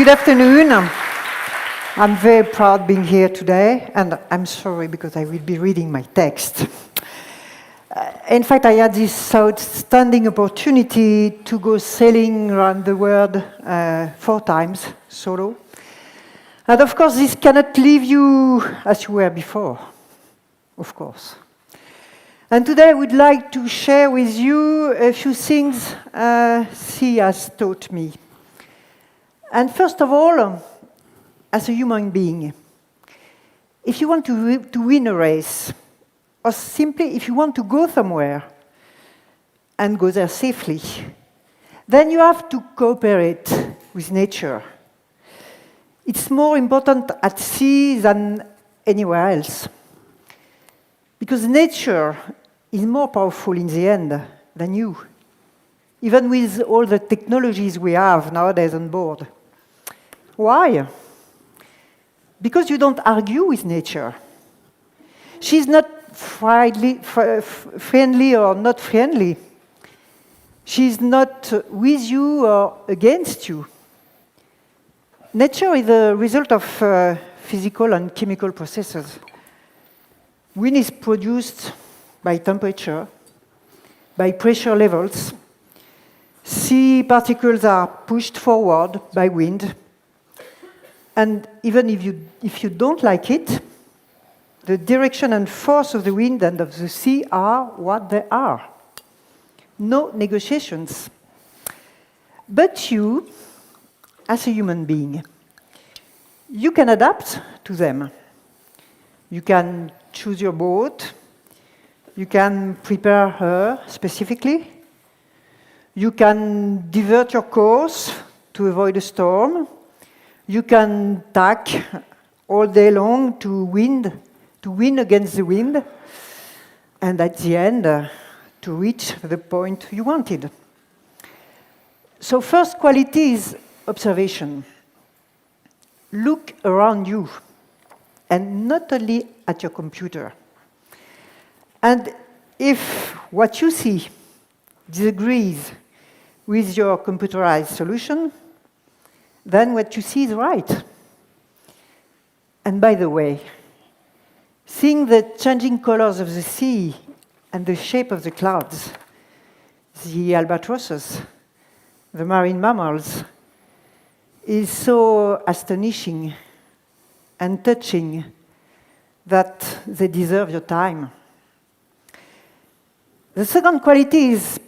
Good afternoon. I'm very proud being here today, and I'm sorry because I will be reading my text. In fact, I had this outstanding opportunity to go sailing around the world 4 times, solo. And of course, this cannot leave you as you were before, of course. And today I would like to share with you a few things she has taught me. And first of all, as a human being, if you want to win a race, or simply if you want to go somewhere and go there safely, then you have to cooperate with nature. It's more important at sea than anywhere else. Because nature is more powerful in the end than you, even with all the technologies we have nowadays on board. Why? Because you don't argue with nature. She's not friendly or not friendly. She's not with you or against you. Nature is the result of physical and chemical processes. Wind is produced by temperature, by pressure levels. Sea particles are pushed forward by wind. And even if you don't like it, the direction and force of the wind and of the sea are what they are. No negotiations. But you, as a human being, you can adapt to them. You can choose your boat. You can prepare her specifically. You can divert your course to avoid a storm. You can tack all day long to win against the wind, and at the end, to reach the point you wanted. So first quality is observation. Look around you, and not only at your computer. And if what you see disagrees with your computerized solution, then what you see is right. And by the way, seeing the changing colors of the sea and the shape of the clouds, the albatrosses, the marine mammals, is so astonishing and touching that they deserve your time. The second quality is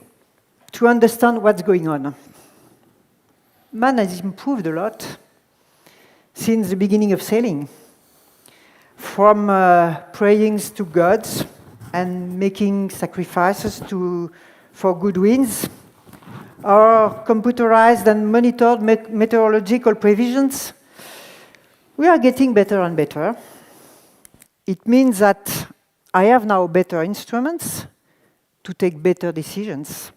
to understand what's going on. Man has improved a lot since the beginning of sailing. From prayings to gods and making sacrifices for good winds, or computerized and monitored meteorological previsions, we are getting better and better. It means that I have now better instruments to take better decisions.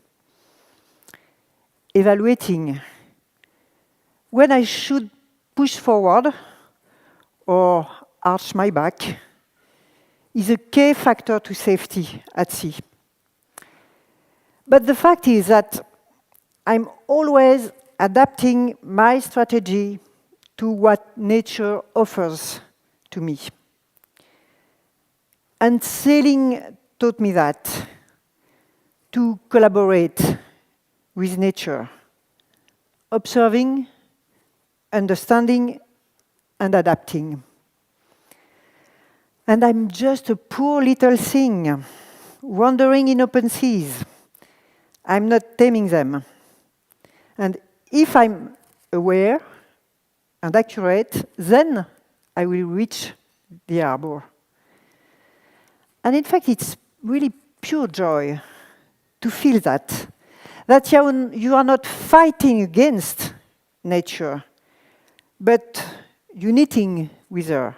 Evaluating when I should push forward or arch my back is a key factor to safety at sea. But the fact is that I'm always adapting my strategy to what nature offers to me. And sailing taught me that, to collaborate with nature, observing, understanding, and adapting. And I'm just a poor little thing, wandering in open seas. I'm not taming them. And if I'm aware and accurate, then I will reach the harbor. And in fact, it's really pure joy to feel that you are not fighting against nature, but uniting with her.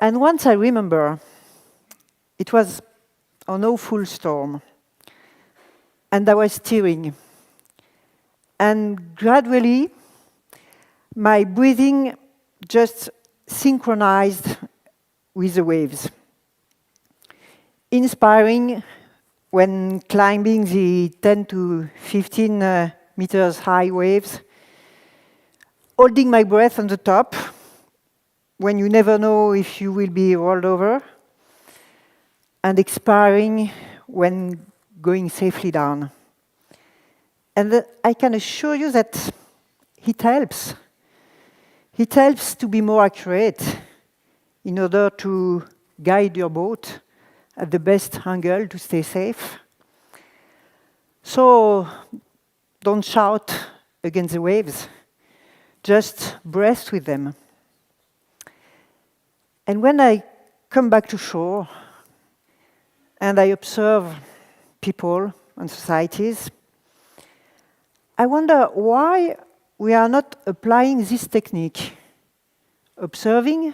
And once I remember, it was an awful storm, and I was steering. And gradually, my breathing just synchronized with the waves. Inspiring when climbing the 10 to 15 meters high waves, holding my breath on the top, when you never know if you will be rolled over, and expiring when going safely down. And I can assure you that it helps. It helps to be more accurate in order to guide your boat at the best angle to stay safe. So don't shout against the waves. Just breathe with them. And when I come back to shore and I observe people and societies, I wonder why we are not applying this technique, observing,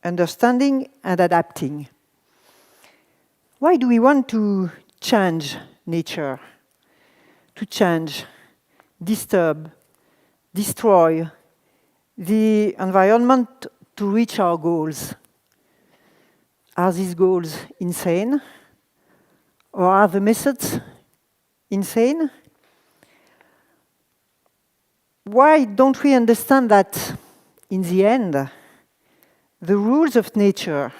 understanding, and adapting. Why do we want to change nature? To change, disturb, destroy the environment to reach our goals? Are these goals insane? Or are the methods insane? Why don't we understand that, in the end, the rules of nature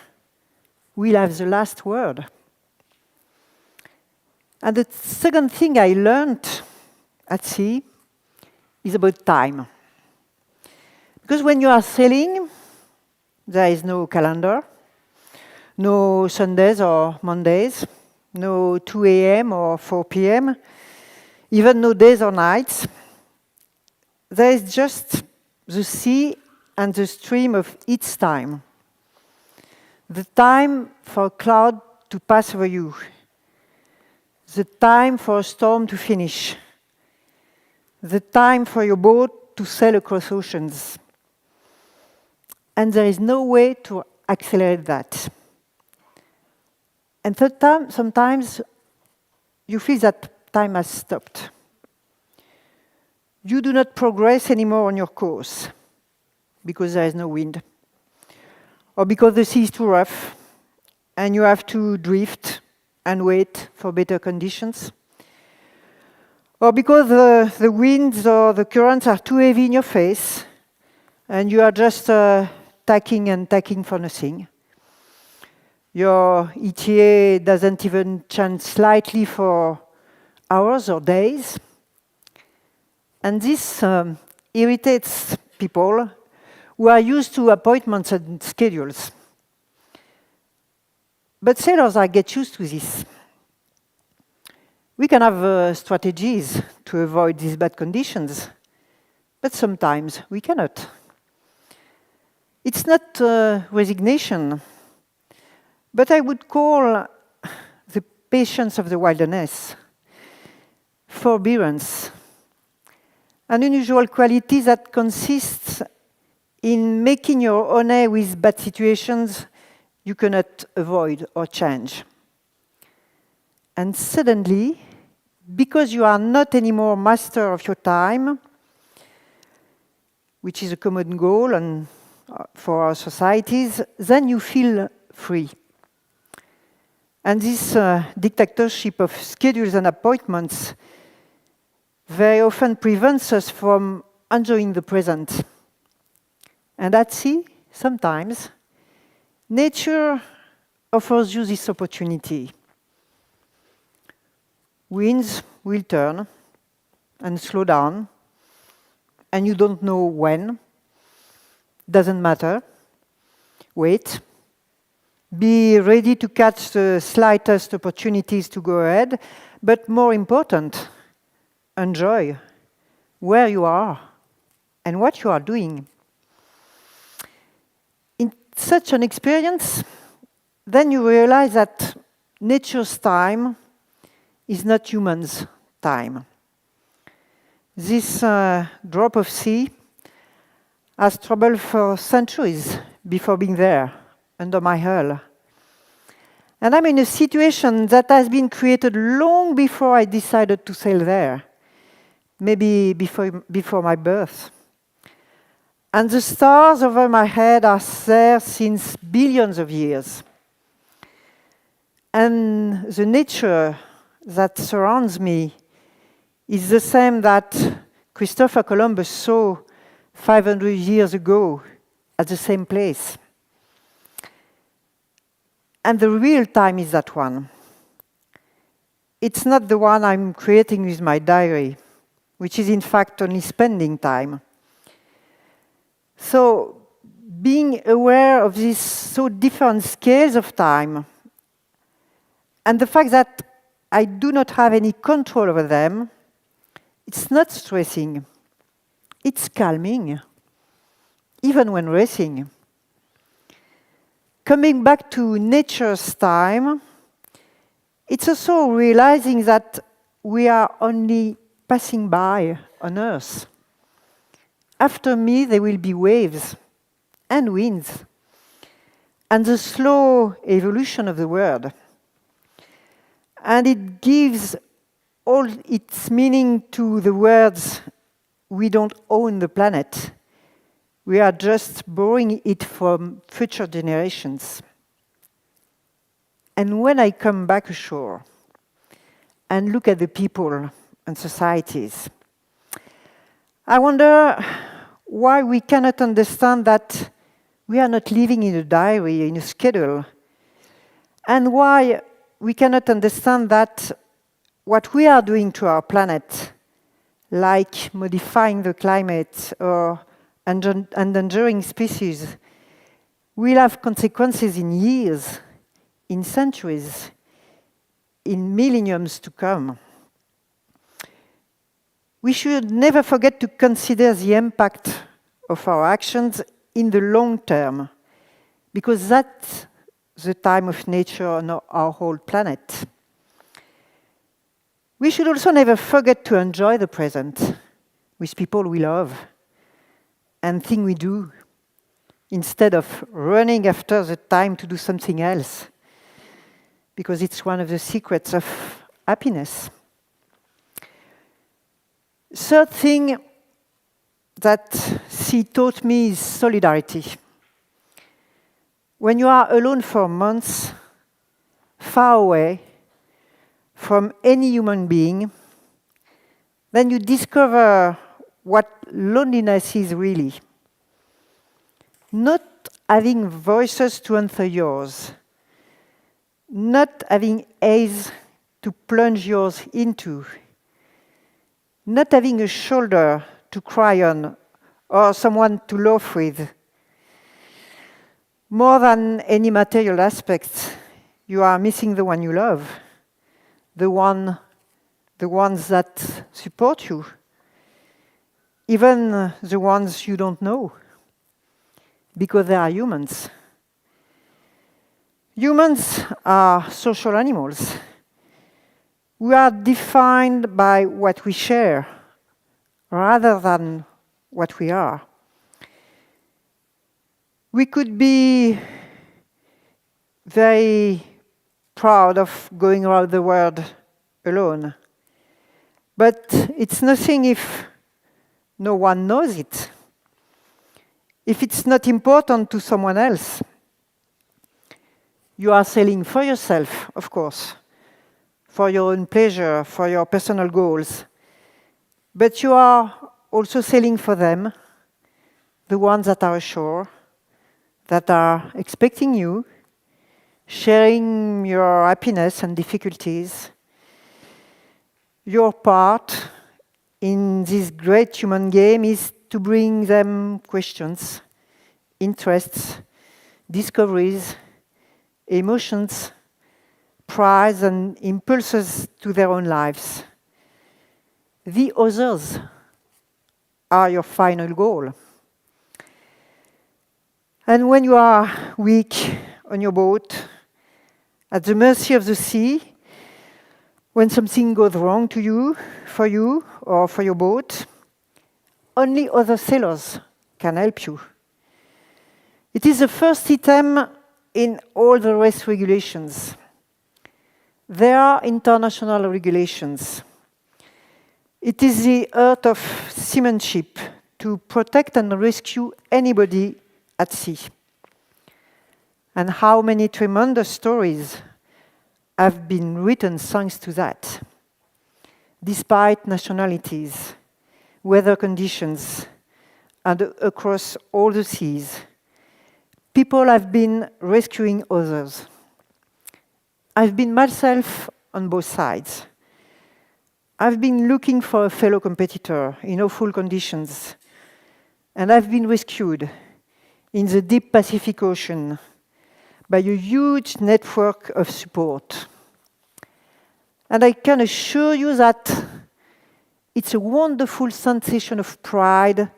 will have the last word? And the second thing I learned at sea is about time. Because when you are sailing, there is no calendar, no Sundays or Mondays, no 2 a.m. or 4 p.m., even no days or nights. There is just the sea and the stream of its time. The time for a cloud to pass over you. The time for a storm to finish. The time for your boat to sail across oceans. And there is no way to accelerate that. And third time, sometimes you feel that time has stopped. You do not progress anymore on your course because there is no wind, or because the sea is too rough and you have to drift and wait for better conditions, or because the winds or the currents are too heavy in your face and you are just tacking and tacking for nothing. Your ETA doesn't even change slightly for hours or days. And this irritates people who are used to appointments and schedules. But sailors get used to this. We can have strategies to avoid these bad conditions, but sometimes we cannot. It's not resignation, but I would call the patience of the wilderness forbearance, an unusual quality that consists in making your own way with bad situations you cannot avoid or change. And suddenly, because you are not anymore master of your time, which is a common goal and for our societies, then you feel free. And this dictatorship of schedules and appointments very often prevents us from enjoying the present. And at sea, sometimes, nature offers you this opportunity. Winds will turn and slow down, and you don't know when. Doesn't matter. Wait. Be ready to catch the slightest opportunities to go ahead, but more important, enjoy where you are and what you are doing. In such an experience, then you realize that nature's time is not human's time. This drop of sea has troubled for centuries before being there, under my hull. And I'm in a situation that has been created long before I decided to sail there, maybe before my birth. And the stars over my head are there since billions of years. And the nature that surrounds me is the same that Christopher Columbus saw 500 years ago at the same place. And the real time is that one. It's not the one I'm creating with my diary, which is in fact only spending time. So being aware of these so different scales of time and the fact that I do not have any control over them, it's not stressing. It's calming, even when racing. Coming back to nature's time, it's also realizing that we are only passing by on Earth. After me, there will be waves and winds, and the slow evolution of the world. And it gives all its meaning to the words, we don't own the planet. We are just borrowing it from future generations. And when I come back ashore and look at the people and societies, I wonder why we cannot understand that we are not living in a diary, in a schedule, and why we cannot understand that what we are doing to our planet, like modifying the climate or endangering species, will have consequences in years, in centuries, in millenniums to come. We should never forget to consider the impact of our actions in the long term, because that's the time of nature on our whole planet. We should also never forget to enjoy the present with people we love and things we do, instead of running after the time to do something else, because it's one of the secrets of happiness. Third thing that she taught me is solidarity. When you are alone for months, far away from any human being, then you discover what loneliness is really. Not having voices to answer yours, not having eyes to plunge yours into, not having a shoulder to cry on or someone to laugh with. More than any material aspects, you are missing the one you love, the ones that support you, even the ones you don't know, because they are humans. Humans are social animals. We are defined by what we share, rather than what we are. We could be very proud of going around the world alone, but it's nothing if no one knows it, if it's not important to someone else. You are sailing for yourself, of course, for your own pleasure, for your personal goals, but you are also sailing for them, the ones that are ashore, that are expecting you, sharing your happiness and difficulties. Your part in this great human game is to bring them questions, interests, discoveries, emotions, pride and impulses to their own lives. The others are your final goal. And when you are weak on your boat, at the mercy of the sea, when something goes wrong to you, or for your boat, only other sailors can help you. It is the first item in all the race regulations. There are international regulations. It is the art of seamanship to protect and rescue anybody at sea. And how many tremendous stories have been written thanks to that. Despite nationalities, weather conditions, and across all the seas. People have been rescuing others. I've been myself on both sides. I've been looking for a fellow competitor in awful conditions, and I've been rescued in the deep Pacific Ocean by a huge network of support. And I can assure you that it's a wonderful sensation of pride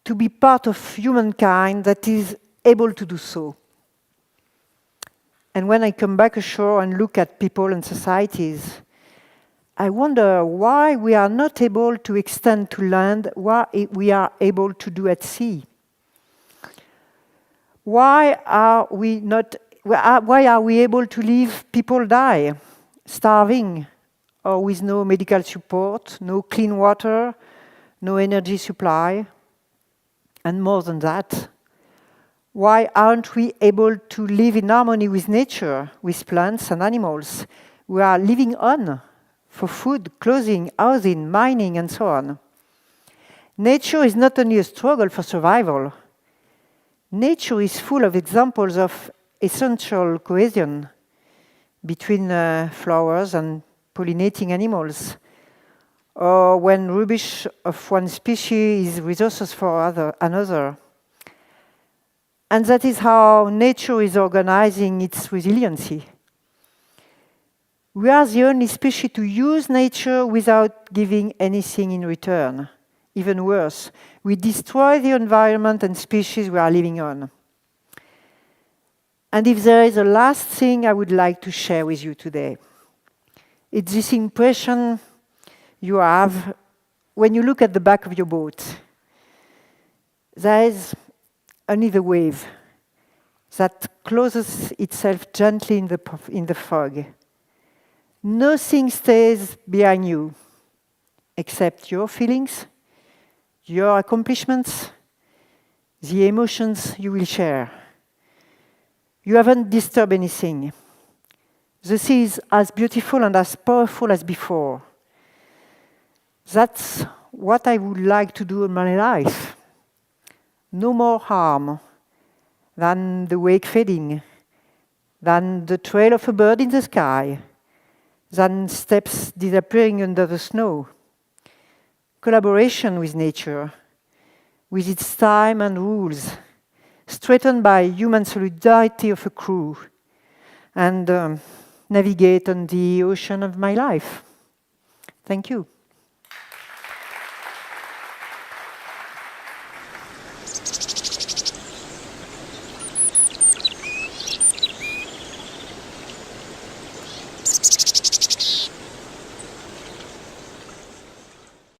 to be part of humankind that is able to do so. And when I come back ashore and look at people and societies, I wonder why we are not able to extend to land what we are able to do at sea. Why are we able to leave people die, starving, or with no medical support, no clean water, no energy supply? And more than that, why aren't we able to live in harmony with nature, with plants and animals? We are living on for food, clothing, housing, mining, and so on. Nature is not only a struggle for survival. Nature is full of examples of essential cohesion between flowers and pollinating animals, or when rubbish of one species is resources for another. And that is how nature is organizing its resiliency. We are the only species to use nature without giving anything in return. Even worse, we destroy the environment and species we are living on. And if there is a last thing I would like to share with you today, it's this impression you have when you look at the back of your boat. There is only the wave that closes itself gently in the fog. Nothing stays behind you except your feelings, your accomplishments, the emotions you will share. You haven't disturbed anything. The sea is as beautiful and as powerful as before. That's what I would like to do in my life. No more harm than the wake fading, than the trail of a bird in the sky, than steps disappearing under the snow. Collaboration with nature, with its time and rules, strengthened by human solidarity of a crew, and navigate on the ocean of my life. Thank you.